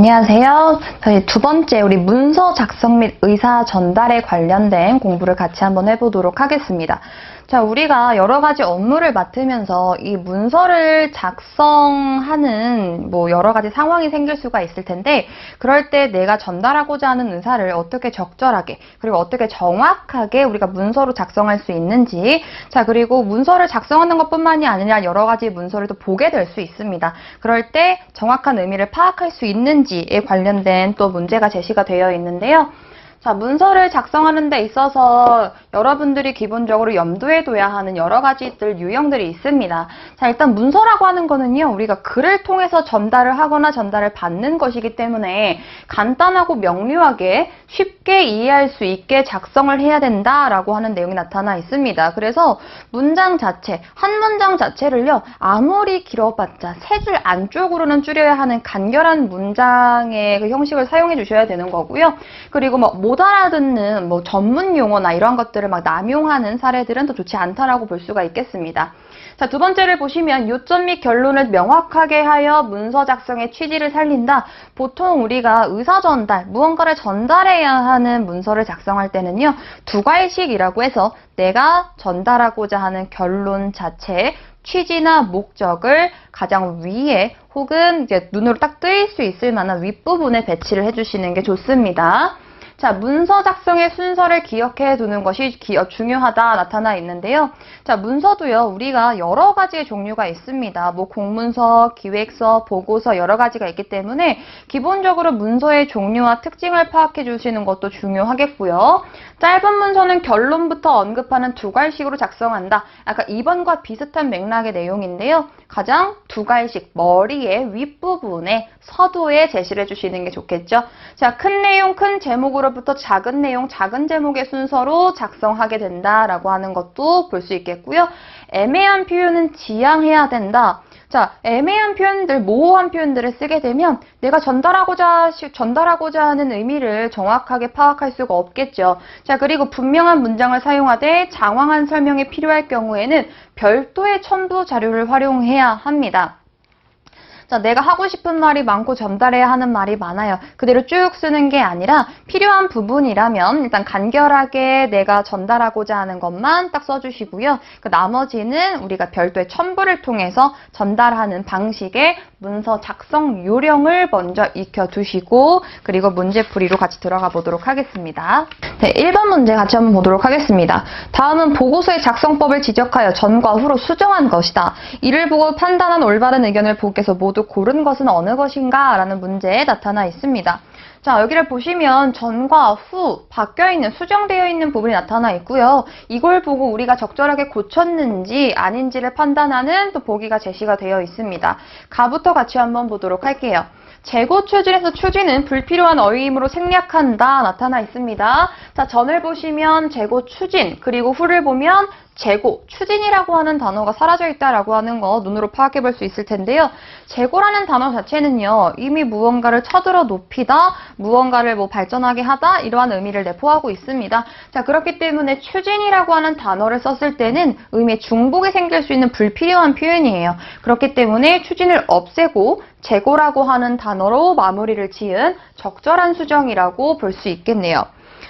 안녕하세요. 저희 두 번째 우리 문서 작성 및 의사 전달에 관련된 공부를 같이 한번 해보도록 하겠습니다. 자, 우리가 여러 가지 업무를 맡으면서 이 문서를 작성하는 여러 가지 상황이 생길 수가 있을 텐데, 그럴 때 내가 전달하고자 하는 의사를 어떻게 적절하게 그리고 어떻게 정확하게 우리가 문서로 작성할 수 있는지, 자, 그리고 문서를 작성하는 것뿐만이 아니라 여러 가지 문서를 또 보게 될 수 있습니다. 그럴 때 정확한 의미를 파악할 수 있는지에 관련된 또 문제가 제시가 되어 있는데요. 자, 문서를 작성하는 데 있어서 여러분들이 기본적으로 염두에 둬야 하는 여러 가지들 유형들이 있습니다. 자, 일단 문서라고 하는 거는요, 우리가 글을 통해서 전달을 하거나 전달을 받는 것이기 때문에 간단하고 명료하게 쉽게 이해할 수 있게 작성을 해야 된다라고 하는 내용이 나타나 있습니다. 그래서 문장 자체, 한 문장 자체를요, 아무리 길어봤자 세 줄 안쪽으로는 줄여야 하는 간결한 문장의 그 형식을 사용해 주셔야 되는 거고요. 그리고 못 알아듣는 전문 용어나 이런 것들을 남용하는 사례들은 더 좋지 않다라고 볼 수가 있겠습니다. 자, 두 번째를 보시면 요점 및 결론을 명확하게 하여 문서 작성의 취지를 살린다. 보통 우리가 의사 전달, 무언가를 전달해야 하는 문서를 작성할 때는요, 두 가지식이라고 해서 내가 전달하고자 하는 결론 자체의 취지나 목적을 가장 위에 혹은 이제 눈으로 딱 뜨일 수 있을 만한 윗부분에 배치를 해주시는 게 좋습니다. 자, 문서 작성의 순서를 기억해 두는 것이 중요하다 나타나 있는데요. 자, 문서도요, 우리가 여러 가지의 종류가 있습니다. 공문서, 기획서, 보고서 여러 가지가 있기 때문에 기본적으로 문서의 종류와 특징을 파악해 주시는 것도 중요하겠고요. 짧은 문서는 결론부터 언급하는 두괄식으로 작성한다. 아까 2번과 비슷한 맥락의 내용인데요. 가장 두괄식, 머리의 윗부분에 서두에 제시를 해주시는 게 좋겠죠. 자, 큰 내용, 큰 제목으로부터 작은 내용, 작은 제목의 순서로 작성하게 된다라고 하는 것도 볼 수 있겠고요. 애매한 표현은 지양해야 된다. 자, 애매한 표현들, 모호한 표현들을 쓰게 되면 내가 전달하고자 하는 의미를 정확하게 파악할 수가 없겠죠. 자, 그리고 분명한 문장을 사용하되 장황한 설명이 필요할 경우에는 별도의 첨부 자료를 활용해야 합니다. 자, 내가 하고 싶은 말이 많고 전달해야 하는 말이 많아요. 그대로 쭉 쓰는 게 아니라 필요한 부분이라면 일단 간결하게 내가 전달하고자 하는 것만 딱 써주시고요. 그 나머지는 우리가 별도의 첨부를 통해서 전달하는 방식의 문서 작성 요령을 먼저 익혀두시고, 그리고 문제풀이로 같이 들어가 보도록 하겠습니다. 네, 1번 문제 같이 한번 보도록 하겠습니다. 다음은 보고서의 작성법을 지적하여 전과 후로 수정한 것이다. 이를 보고 판단한 올바른 의견을 보고서 모두 고른 것은 어느 것인가? 라는 문제에 나타나 있습니다. 자, 여기를 보시면 전과 후 바뀌어있는, 수정되어 있는 부분이 나타나 있고요. 이걸 보고 우리가 적절하게 고쳤는지 아닌지를 판단하는 또 보기가 제시가 되어 있습니다. 가부터 같이 한번 보도록 할게요. 재고 추진에서 추진은 불필요한 어휘임으로 생략한다 나타나 있습니다. 자, 전을 보시면 재고 추진, 그리고 후를 보면 재고, 추진이라고 하는 단어가 사라져 있다라고 하는 거 눈으로 파악해 볼 수 있을 텐데요. 재고라는 단어 자체는요, 이미 무언가를 쳐들어 높이다, 무언가를 발전하게 하다, 이러한 의미를 내포하고 있습니다. 자, 그렇기 때문에 추진이라고 하는 단어를 썼을 때는 의미의 중복이 생길 수 있는 불필요한 표현이에요. 그렇기 때문에 추진을 없애고 재고라고 하는 단어로 마무리를 지은 적절한 수정이라고 볼 수 있겠네요.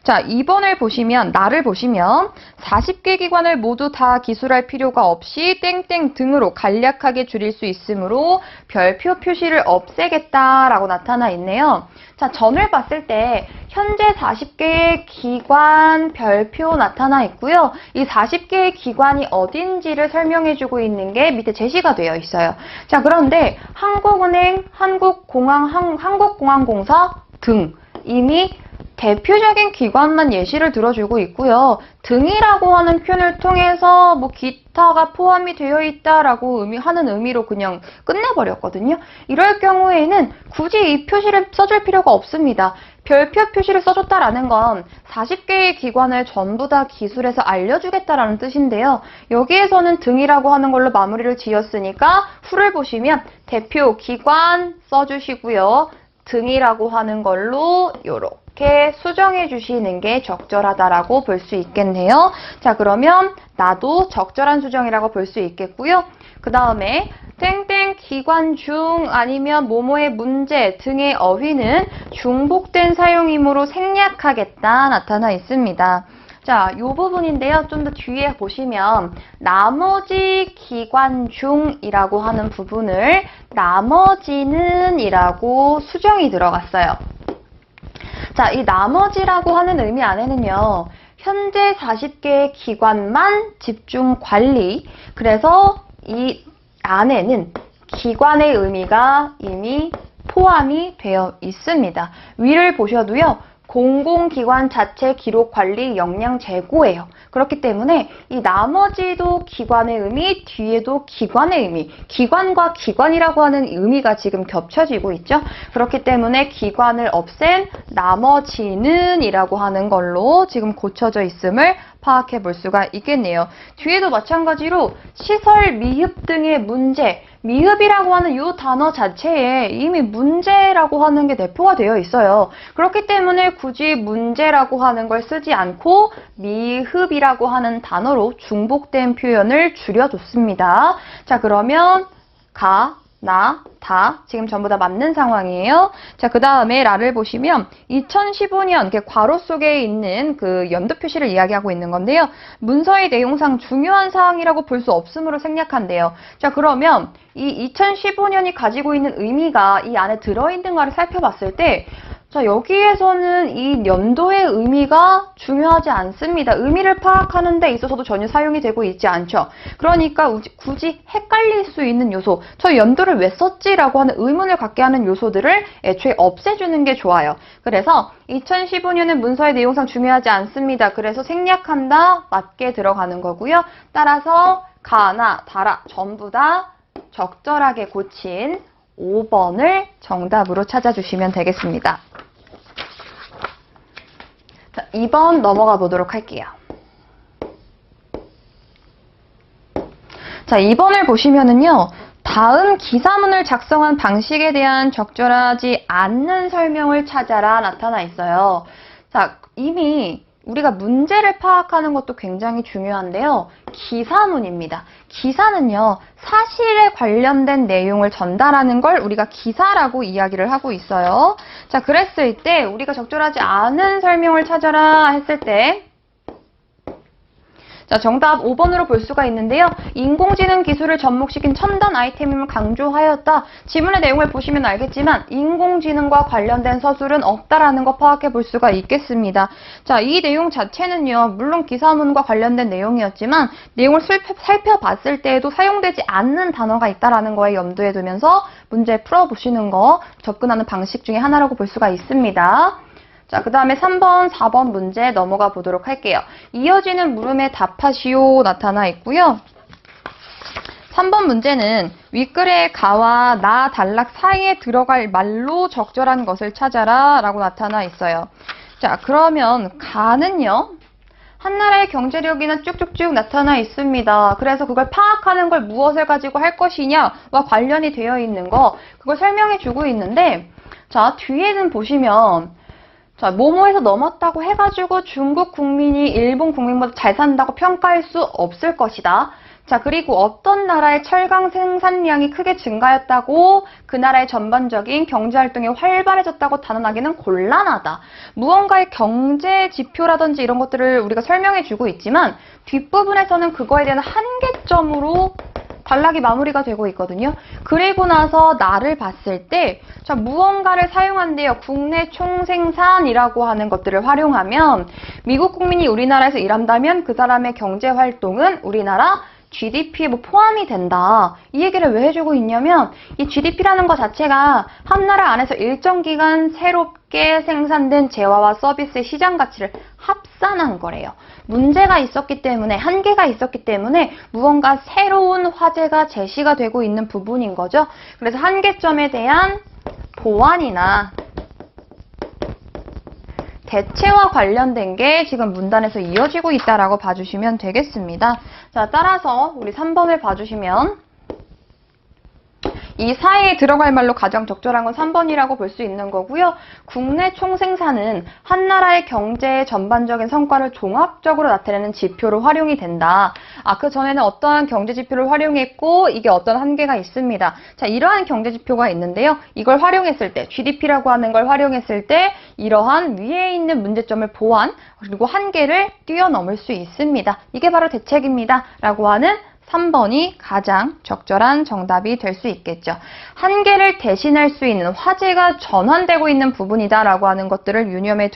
자, 2번을 보시면, 나를 보시면 40개 기관을 모두 다 기술할 필요가 없이 땡땡 등으로 간략하게 줄일 수 있으므로 별표 표시를 없애겠다라고 나타나 있네요. 자, 전을 봤을 때 현재 40개의 기관 별표 나타나 있고요. 이 40개의 기관이 어딘지를 설명해주고 있는 게 밑에 제시가 되어 있어요. 자, 그런데 한국은행, 한국공항공사 등 이미 대표적인 기관만 예시를 들어주고 있고요. 등이라고 하는 표현을 통해서 기타가 포함이 되어 있다라고 하는 의미로 그냥 끝내버렸거든요. 이럴 경우에는 굳이 이 표시를 써줄 필요가 없습니다. 별표 표시를 써줬다라는 건 40개의 기관을 전부 다 기술해서 알려주겠다라는 뜻인데요. 여기에서는 등이라고 하는 걸로 마무리를 지었으니까 후를 보시면 대표 기관 써주시고요. 등이라고 하는 걸로 이렇게 수정해 주시는 게 적절하다라고 볼 수 있겠네요. 자, 그러면 나도 적절한 수정이라고 볼 수 있겠고요. 그 다음에 땡땡 기관 중 아니면 뭐뭐의 문제 등의 어휘는 중복된 사용이므로 생략하겠다 나타나 있습니다. 자, 이 부분인데요. 좀 더 뒤에 보시면 나머지 기관 중이라고 하는 부분을 나머지는 이라고 수정이 들어갔어요. 자, 이 나머지라고 하는 의미 안에는요. 현재 40개의 기관만 집중 관리. 그래서 이 안에는 기관의 의미가 이미 포함이 되어 있습니다. 위를 보셔도요. 공공기관 자체 기록 관리 역량 제고예요. 그렇기 때문에 이 나머지도 기관의 의미, 뒤에도 기관의 의미, 기관과 기관이라고 하는 의미가 지금 겹쳐지고 있죠. 그렇기 때문에 기관을 없앤 나머지는 이라고 하는 걸로 지금 고쳐져 있음을 파악해 볼 수가 있겠네요. 뒤에도 마찬가지로 시설 미흡 등의 문제, 미흡이라고 하는 이 단어 자체에 이미 문제라고 하는 게 내포가 되어 있어요. 그렇기 때문에 굳이 문제라고 하는 걸 쓰지 않고 미흡이라고 하는 단어로 중복된 표현을 줄여줬습니다. 자, 그러면 가, 나, 다 지금 전부 다 맞는 상황이에요. 자, 그 다음에 라를 보시면 2015년 이렇게 괄호 속에 있는 그 연도 표시를 이야기하고 있는 건데요. 문서의 내용상 중요한 사항이라고 볼 수 없으므로 생략한대요. 자, 그러면 이 2015년이 가지고 있는 의미가 이 안에 들어있는가를 살펴봤을 때 자, 여기에서는 이 연도의 의미가 중요하지 않습니다. 의미를 파악하는 데 있어서도 전혀 사용이 되고 있지 않죠. 그러니까 굳이 헷갈릴 수 있는 요소, 저 연도를 왜 썼지라고 하는 의문을 갖게 하는 요소들을 애초에 없애주는 게 좋아요. 그래서 2015년은 문서의 내용상 중요하지 않습니다. 그래서 생략한다, 맞게 들어가는 거고요. 따라서 가나, 다라 전부 다 적절하게 고친 5번을 정답으로 찾아주시면 되겠습니다. 자, 2번 넘어가 보도록 할게요. 자, 2번을 보시면은요. 다음 기사문을 작성한 방식에 대한 적절하지 않는 설명을 찾아라 나타나 있어요. 자, 이미 우리가 문제를 파악하는 것도 굉장히 중요한데요. 기사문입니다. 기사는요, 사실에 관련된 내용을 전달하는 걸 우리가 기사라고 이야기를 하고 있어요. 자, 그랬을 때 우리가 적절하지 않은 설명을 찾아라 했을 때 자, 정답 5번으로 볼 수가 있는데요. 인공지능 기술을 접목시킨 첨단 아이템임을 강조하였다. 지문의 내용을 보시면 알겠지만 인공지능과 관련된 서술은 없다라는 거 파악해 볼 수가 있겠습니다. 자, 이 내용 자체는요. 물론 기사문과 관련된 내용이었지만 내용을 살펴봤을 때에도 사용되지 않는 단어가 있다라는 거에 염두에 두면서 문제 풀어보시는 거 접근하는 방식 중에 하나라고 볼 수가 있습니다. 자, 그 다음에 3번, 4번 문제 넘어가 보도록 할게요. 이어지는 물음에 답하시오 나타나 있고요. 3번 문제는 윗글의 가와 나 단락 사이에 들어갈 말로 적절한 것을 찾아라 라고 나타나 있어요. 자, 그러면 가는요. 한 나라의 경제력이나 쭉쭉쭉 나타나 있습니다. 그래서 그걸 파악하는 걸 무엇을 가지고 할 것이냐와 관련이 되어 있는 거 그걸 설명해 주고 있는데 자, 뒤에는 보시면 자, 뭐뭐에서 넘었다고 해가지고 중국 국민이 일본 국민보다 잘 산다고 평가할 수 없을 것이다. 자, 그리고 어떤 나라의 철강 생산량이 크게 증가했다고 그 나라의 전반적인 경제활동이 활발해졌다고 단언하기는 곤란하다. 무언가의 경제 지표라든지 이런 것들을 우리가 설명해주고 있지만 뒷부분에서는 그거에 대한 한계점으로 단락이 마무리가 되고 있거든요. 그리고 나서 나를 봤을 때 자, 무언가를 사용한대요. 국내 총생산이라고 하는 것들을 활용하면 미국 국민이 우리나라에서 일한다면 그 사람의 경제활동은 우리나라 GDP에 포함이 된다. 이 얘기를 왜 해주고 있냐면 이 GDP라는 것 자체가 한 나라 안에서 일정 기간 새롭게 생산된 재화와 서비스의 시장 가치를 합산한 거래요. 문제가 있었기 때문에 한계가 있었기 때문에 무언가 새로운 화제가 제시가 되고 있는 부분인 거죠. 그래서 한계점에 대한 보완이나 대체와 관련된 게 지금 문단에서 이어지고 있다라고 봐주시면 되겠습니다. 자, 따라서 우리 3번을 봐주시면 이 사이에 들어갈 말로 가장 적절한 건 3번이라고 볼 수 있는 거고요. 국내 총생산은 한 나라의 경제의 전반적인 성과를 종합적으로 나타내는 지표로 활용이 된다. 그 전에는 어떠한 경제 지표를 활용했고 이게 어떤 한계가 있습니다. 자, 이러한 경제 지표가 있는데요. 이걸 활용했을 때, GDP라고 하는 걸 활용했을 때 이러한 위에 있는 문제점을 보완, 그리고 한계를 뛰어넘을 수 있습니다. 이게 바로 대책입니다. 라고 하는 3번이 가장 적절한 정답이 될 수 있겠죠. 한계를 대신할 수 있는 화제가 전환되고 있는 부분이다 라고 하는 것들을 유념해